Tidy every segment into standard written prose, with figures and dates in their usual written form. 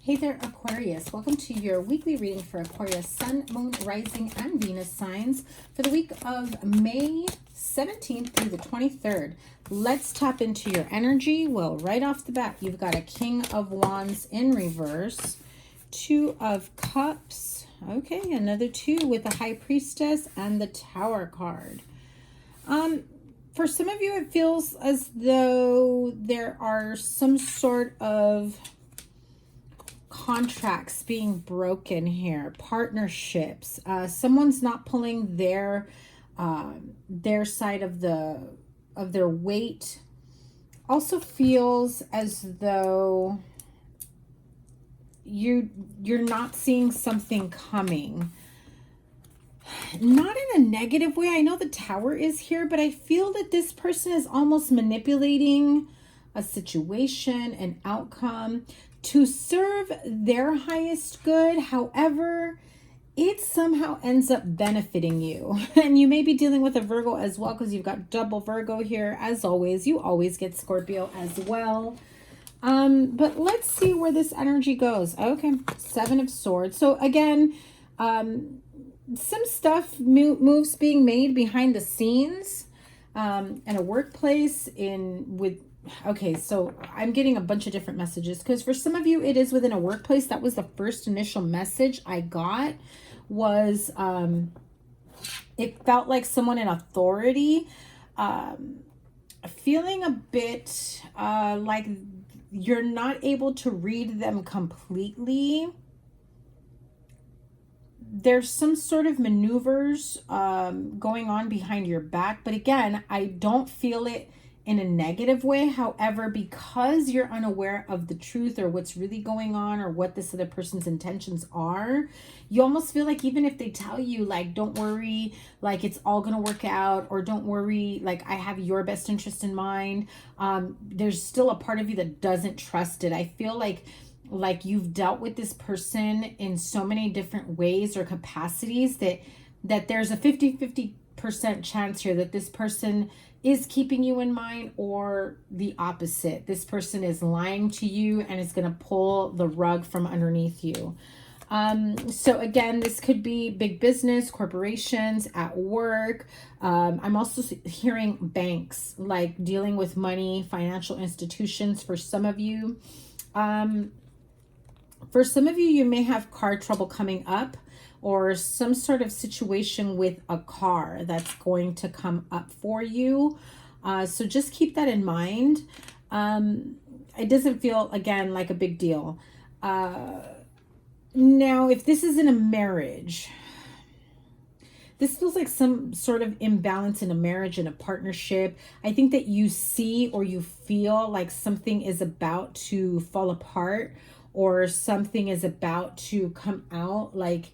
Hey there, Aquarius. Welcome to your weekly reading for Aquarius Sun, Moon, Rising, and Venus signs for the week of May 17th through the 23rd. Let's tap into your energy. Well, right off the bat, you've got a King of Wands in reverse, Two of Cups, okay, another two with the High Priestess and the Tower card. For some of you, it feels as though there are some sort of contracts being broken here, partnerships. Someone's not pulling their side of their weight. Also feels as though you're not seeing something coming. Not in a negative way. I know the Tower is here, but I feel that this person is almost manipulating a situation, an outcome, to serve their highest good. However, it somehow ends up benefiting you. And you may be dealing with a Virgo as well, because you've got double Virgo here. As always, you always get Scorpio as well. But let's see where this energy goes. Okay, Seven of Swords. So again, some stuff, moves being made behind the scenes, in a workplace, okay, so I'm getting a bunch of different messages, because for some of you, it is within a workplace. That was the first initial message I got, was it felt like someone in authority, feeling a bit like you're not able to read them completely. There's some sort of maneuvers going on behind your back, but again, I don't feel it in a negative way. However, because you're unaware of the truth or what's really going on or what this other person's intentions are, you almost feel like even if they tell you, like, don't worry, like it's all gonna work out, or don't worry, like I have your best interest in mind, there's still a part of you that doesn't trust it. I feel like you've dealt with this person in so many different ways or capacities that there's a 50-50% chance here that this person is keeping you in mind, or the opposite. This person is lying to you and is going to pull the rug from underneath you. So again, this could be big business, corporations, at work. I'm also hearing banks, like dealing with money, financial institutions for some of you. For some of you, you may have car trouble coming up, or some sort of situation with a car that's going to come up for you. So just keep that in mind. It doesn't feel, again, like a big deal. Now, if this is in a marriage, this feels like some sort of imbalance in a marriage, in a partnership. I think that you see or you feel like something is about to fall apart, or something is about to come out. Like,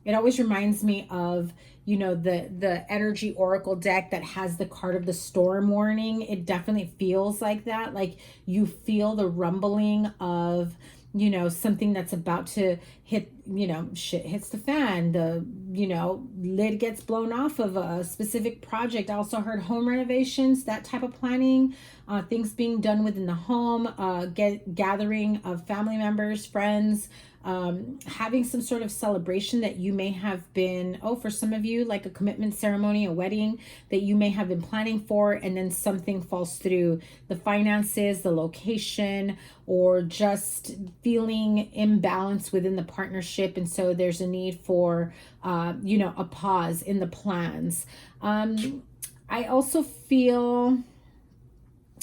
it always reminds me of, you know, the energy oracle deck that has the card of the storm warning. It definitely feels like that. Like you feel the rumbling of, you know, something that's about to hit, you know, shit hits the fan. The, you know, lid gets blown off of a specific project. I also heard home renovations, that type of planning, things being done within the home, gathering of family members, friends, having some sort of celebration that you may have been, for some of you, like a commitment ceremony, a wedding that you may have been planning for, and then something falls through. The finances, the location, or just feeling imbalance within the partnership. And so there's a need for, you know, a pause in the plans. I also feel,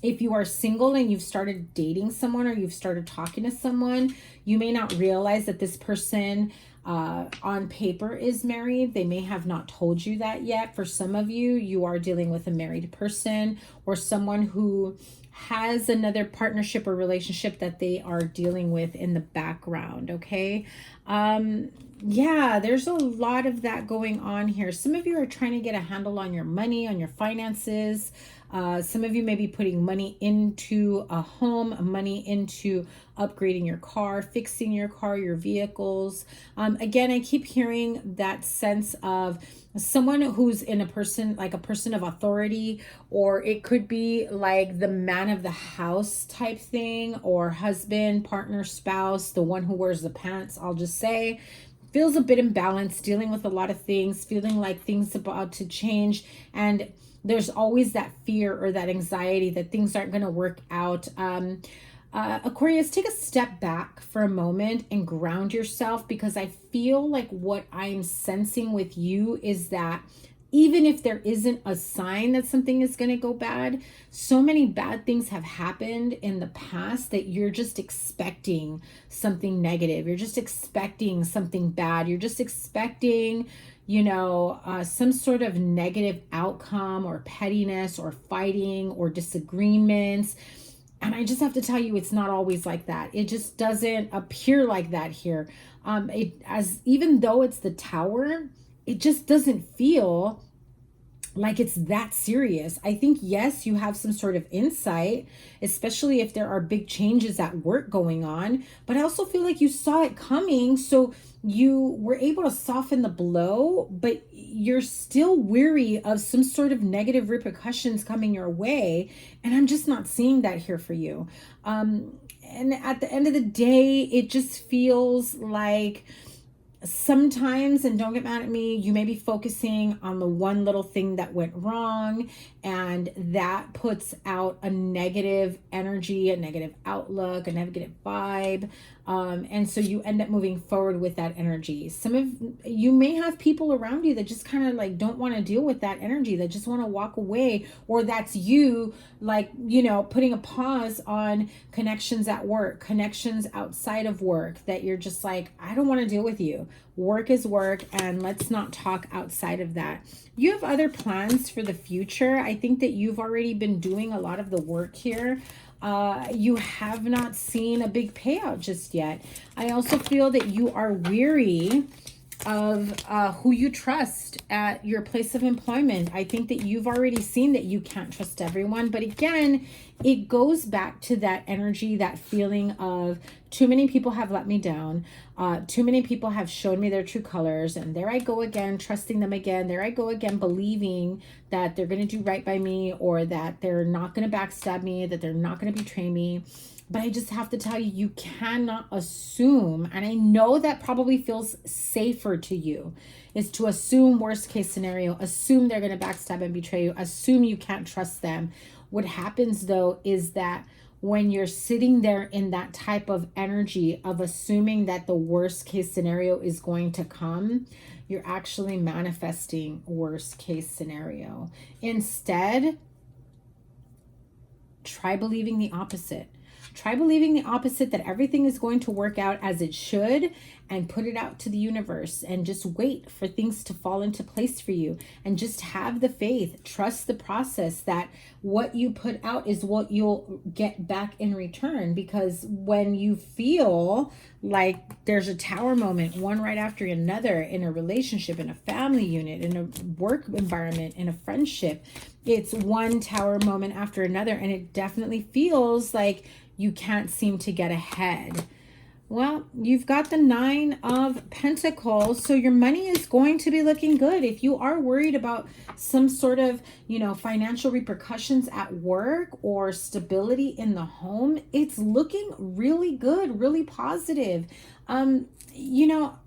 if you are single and you've started dating someone, or you've started talking to someone, you may not realize that this person on paper is married. They may have not told you that yet. For some of you, you are dealing with a married person, or someone who has another partnership or relationship that they are dealing with in the background. Okay. Yeah, there's a lot of that going on here. Some of you are trying to get a handle on your money, on your finances. Some of you may be putting money into a home, money into upgrading your car, fixing your car, your vehicles. Again, I keep hearing that sense of someone who's in a person, like a person of authority, or it could be like the man of the house type thing, or husband, partner, spouse, the one who wears the pants, I'll just say. Feels a bit imbalanced, dealing with a lot of things, feeling like things about to change, and there's always that fear or that anxiety that things aren't going to work out. Aquarius, take a step back for a moment and ground yourself, because I feel like what I'm sensing with you is that even if there isn't a sign that something is going to go bad, so many bad things have happened in the past that you're just expecting something negative. You're just expecting something bad. You're just expecting, you know, some sort of negative outcome or pettiness or fighting or disagreements. And I just have to tell you, it's not always like that. It just doesn't appear like that here. Even though it's the Tower, it just doesn't feel like it's that serious. I think, yes, you have some sort of insight, especially if there are big changes at work going on, but I also feel like you saw it coming, so you were able to soften the blow, but you're still weary of some sort of negative repercussions coming your way, and I'm just not seeing that here for you. And at the end of the day, it just feels like sometimes, and don't get mad at me, you may be focusing on the one little thing that went wrong, and that puts out a negative energy, a negative outlook, a negative vibe. And so you end up moving forward with that energy. Some of you may have people around you that just kind of like don't want to deal with that energy, that just want to walk away, or that's you, like, you know, putting a pause on connections at work, connections outside of work, that you're just like, I don't want to deal with you. Work is work, and let's not talk outside of that. You have other plans for the future. I think that you've already been doing a lot of the work here. You have not seen a big payout just yet. I also feel that you are weary of who you trust at your place of employment. I think that you've already seen that you can't trust everyone. But again, it goes back to that energy, that feeling of too many people have let me down. Too many people have shown me their true colors. And there I go again, trusting them again. There I go again, believing that they're going to do right by me, or that they're not going to backstab me, that they're not going to betray me. But I just have to tell you, you cannot assume, and I know that probably feels safer to you, is to assume worst case scenario, assume they're going to backstab and betray you, assume you can't trust them. What happens though is that when you're sitting there in that type of energy of assuming that the worst case scenario is going to come, you're actually manifesting worst case scenario. Instead, try believing the opposite. Try believing the opposite, that everything is going to work out as it should, and put it out to the universe and just wait for things to fall into place for you, and just have the faith, trust the process, that what you put out is what you'll get back in return. Because when you feel like there's a Tower moment, one right after another, in a relationship, in a family unit, in a work environment, in a friendship, it's one Tower moment after another, and it definitely feels like you can't seem to get ahead. Well, you've got the 9 of Pentacles, so your money is going to be looking good. If you are worried about some sort of, you know, financial repercussions at work or stability in the home, it's looking really good, really positive. You know,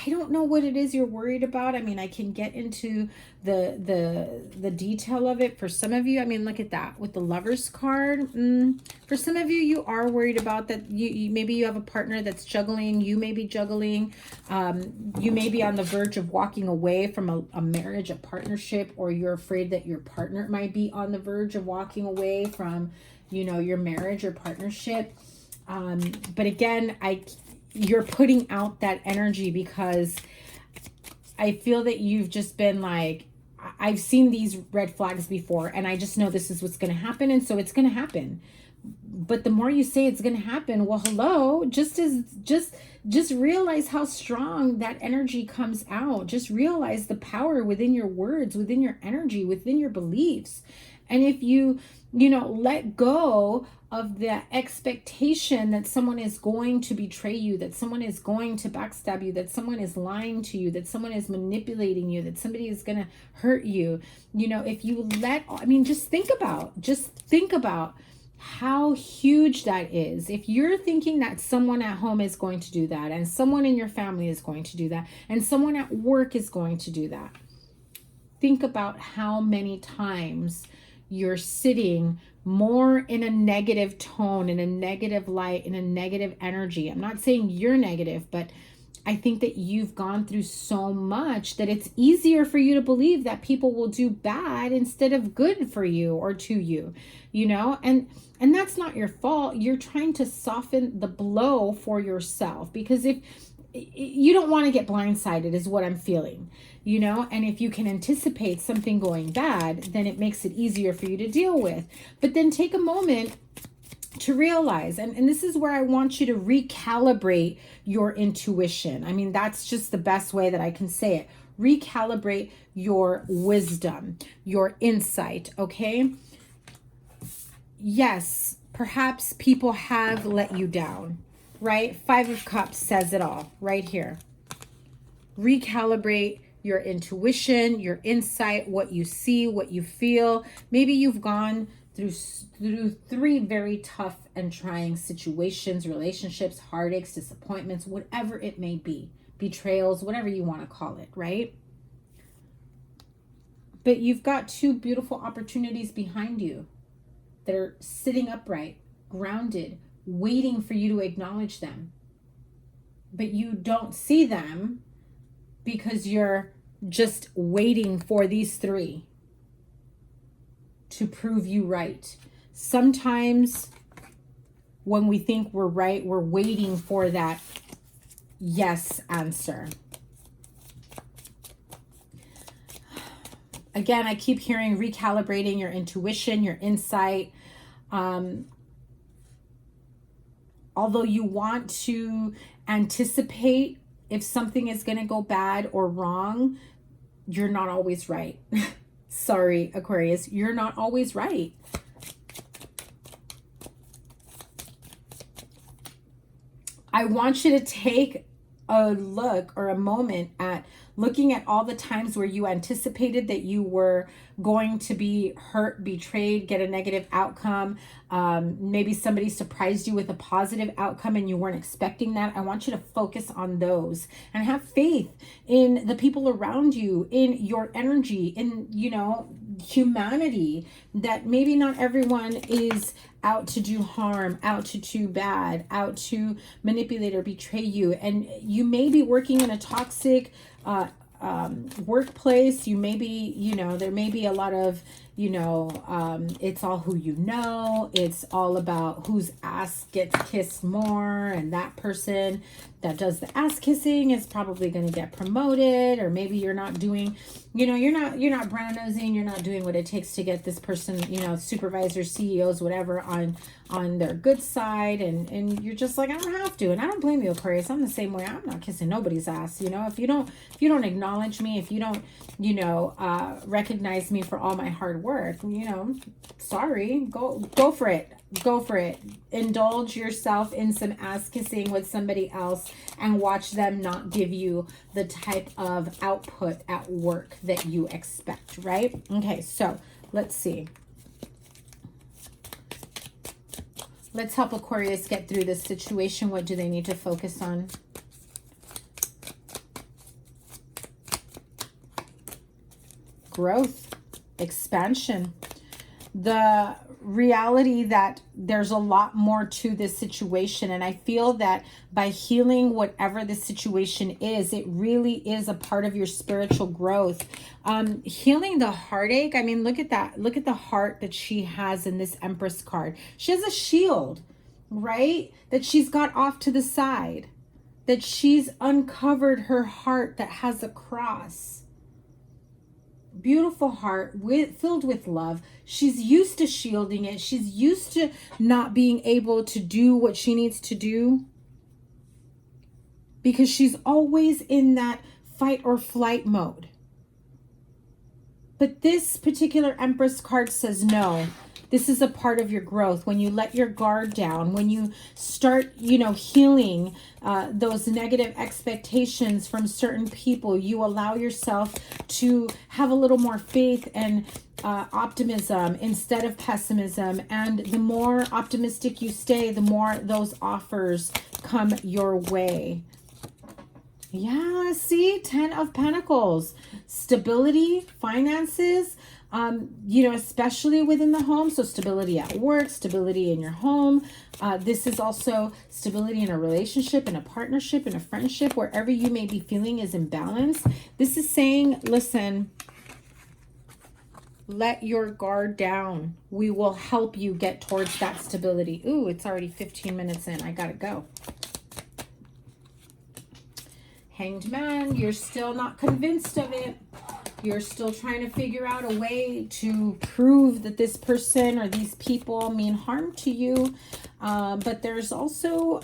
I don't know what it is you're worried about. I mean, I can get into the detail of it for some of you. I mean, look at that with the Lovers card. For some of you, you are worried about that. You maybe you have a partner that's juggling. You may be juggling. You may be on the verge of walking away from a marriage, a partnership, or you're afraid that your partner might be on the verge of walking away from, you know, your marriage or partnership. But again, you're putting out that energy because I feel that you've just been like, I've seen these red flags before, and I just know this is what's going to happen, and so it's going to happen. But the more you say it's going to happen, well, hello, just realize how strong that energy comes out. Just realize the power within your words, within your energy, within your beliefs. And if you, let go of the expectation that someone is going to betray you, that someone is going to backstab you, that someone is lying to you, that someone is manipulating you, that somebody is going to hurt you, if you just think about how huge that is. If you're thinking that someone at home is going to do that, and someone in your family is going to do that, and someone at work is going to do that, think about how many times you're sitting more in a negative tone, in a negative light, in a negative energy. I'm not saying you're negative, but I think that you've gone through so much that it's easier for you to believe that people will do bad instead of good for you or to you, and that's not your fault. You're trying to soften the blow for yourself, because if you don't want to get blindsided is what I'm feeling, and if you can anticipate something going bad, then it makes it easier for you to deal with. But then take a moment to realize, and this is where I want you to recalibrate your intuition. I mean, that's just the best way that I can say it. Recalibrate your wisdom, your insight, okay? Yes, perhaps people have let you down, right? 5 of Cups says it all right here. Recalibrate your intuition, your insight, what you see, what you feel. Maybe you've gone through 3 very tough and trying situations, relationships, heartaches, disappointments, whatever it may be, betrayals, whatever you want to call it, right? But you've got 2 beautiful opportunities behind you that are sitting upright, grounded, waiting for you to acknowledge them. But you don't see them because you're just waiting for these 3 to prove you right. Sometimes when we think we're right, we're waiting for that yes answer. Again, I keep hearing recalibrating your intuition, your insight. Although you want to anticipate if something is going to go bad or wrong, you're not always right. Sorry, Aquarius, you're not always right. I want you to take a look or a moment at looking at all the times where you anticipated that you were going to be hurt, betrayed, get a negative outcome. Maybe somebody surprised you with a positive outcome and you weren't expecting that. I want you to focus on those and have faith in the people around you, in your energy, in, humanity, that maybe not everyone is out to do harm, out to do bad, out to manipulate or betray you. And you may be working in a toxic workplace. You may be, there may be a lot of, it's all who you know. It's all about whose ass gets kissed more, and that person that does the ass kissing is probably going to get promoted. Or maybe you're not doing, you're not brown nosing, you're not doing what it takes to get this person, supervisors, CEOs, whatever, on their good side, and you're just like, I don't have to. And I don't blame you, Aquarius. I'm the same way. I'm not kissing nobody's ass. If you don't acknowledge me, if you don't recognize me for all my hard work, sorry, go for it. Indulge yourself in some ass kissing with somebody else and watch them not give you the type of output at work that you expect, right? Okay, so let's see. Let's help Aquarius get through this situation. What do they need to focus on? Growth, expansion, the reality that there's a lot more to this situation. And I feel that by healing whatever the situation is, it really is a part of your spiritual growth. Healing the heartache. I mean, look at that. Look at the heart that she has in this Empress card. She has a shield, right? That she's got off to the side, that she's uncovered her heart that has a cross. Beautiful heart filled with love. She's used to shielding it. She's used to not being able to do what she needs to do because she's always in that fight or flight mode. But this particular Empress card says no. This is a part of your growth. When you let your guard down, when you start, you know, healing those negative expectations from certain people, you allow yourself to have a little more faith and optimism instead of pessimism. And the more optimistic you stay, the more those offers come your way. Yeah, see, 10 of Pentacles, stability, finances, you know, especially within the home. So stability at work, stability in your home. This is also stability in a relationship, in a partnership, in a friendship, wherever you may be feeling is imbalanced. This is saying, listen, let your guard down. We will help you get towards that stability. Ooh, it's already 15 minutes in. I gotta go. Hanged Man, you're still not convinced of it. You're still trying to figure out a way to prove that this person or these people mean harm to you. But there's also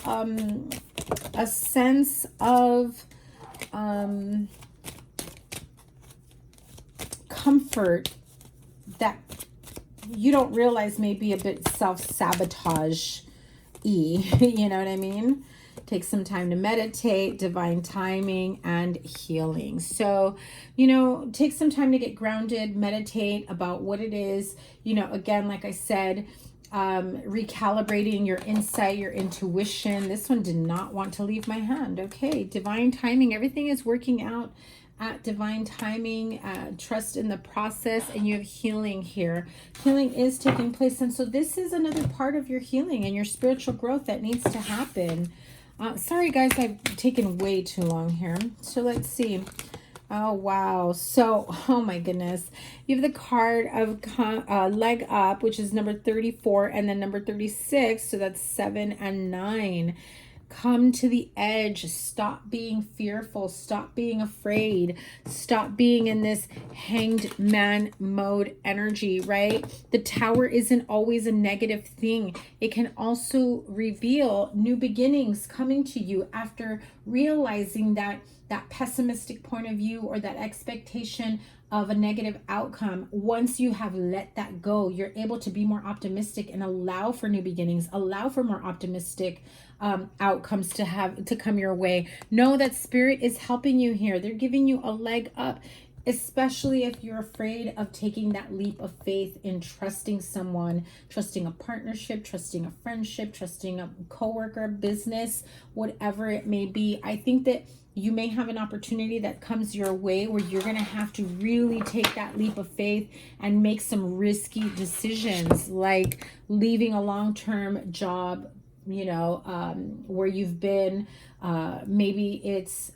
a sense of comfort that you don't realize may be a bit self-sabotage-y. You know what I mean? Take some time to meditate, divine timing, and healing. So, you know, take some time to get grounded, meditate about what it is. You know, again, like I said, recalibrating your insight, your intuition. This one did not want to leave my hand. Okay, divine timing. Everything is working out at divine timing. Trust in the process, and you have healing here. Healing is taking place, and so this is another part of your healing and your spiritual growth that needs to happen. Sorry, guys, I've taken way too long here. So let's see. Oh, wow. So, oh my goodness. You have the card of leg up, which is number 34, and then number 36. So that's 7 and 9. Come to the edge. Stop being fearful. Stop being afraid. Stop being in this hanged man mode energy, right? The Tower isn't always a negative thing. It can also reveal new beginnings coming to you after realizing that pessimistic point of view or that expectation of a negative outcome. Once you have let that go, you're able to be more optimistic and allow for new beginnings, allow for more optimistic outcomes to come your way. Know that Spirit is helping you here. They're giving you a leg up, especially if you're afraid of taking that leap of faith in trusting someone, trusting a partnership, trusting a friendship, trusting a coworker, business, whatever it may be. I think that you may have an opportunity that comes your way where you're going to have to really take that leap of faith and make some risky decisions, like leaving a long-term job, you know, where you've been. Maybe it's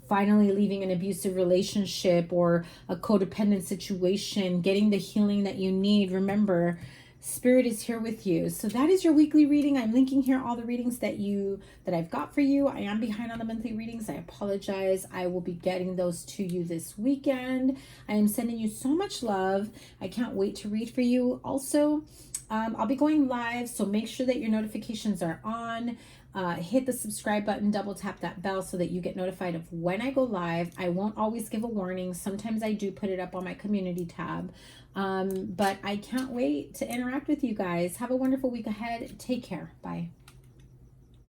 finally leaving an abusive relationship or a codependent situation, getting the healing that you need. Remember, Spirit is here with you. So that is your weekly reading. I'm linking here all the readings that I've got for you. I am behind on the monthly readings. I apologize. I will be getting those to you this weekend. I am sending you so much love. I can't wait to read for you. Also, I'll be going live, so make sure that your notifications are on. Hit the subscribe button, double tap that bell so that you get notified of when I go live. I won't always give a warning. Sometimes I do put it up on my community tab. But I can't wait to interact with you guys. Have a wonderful week ahead. Take care. Bye.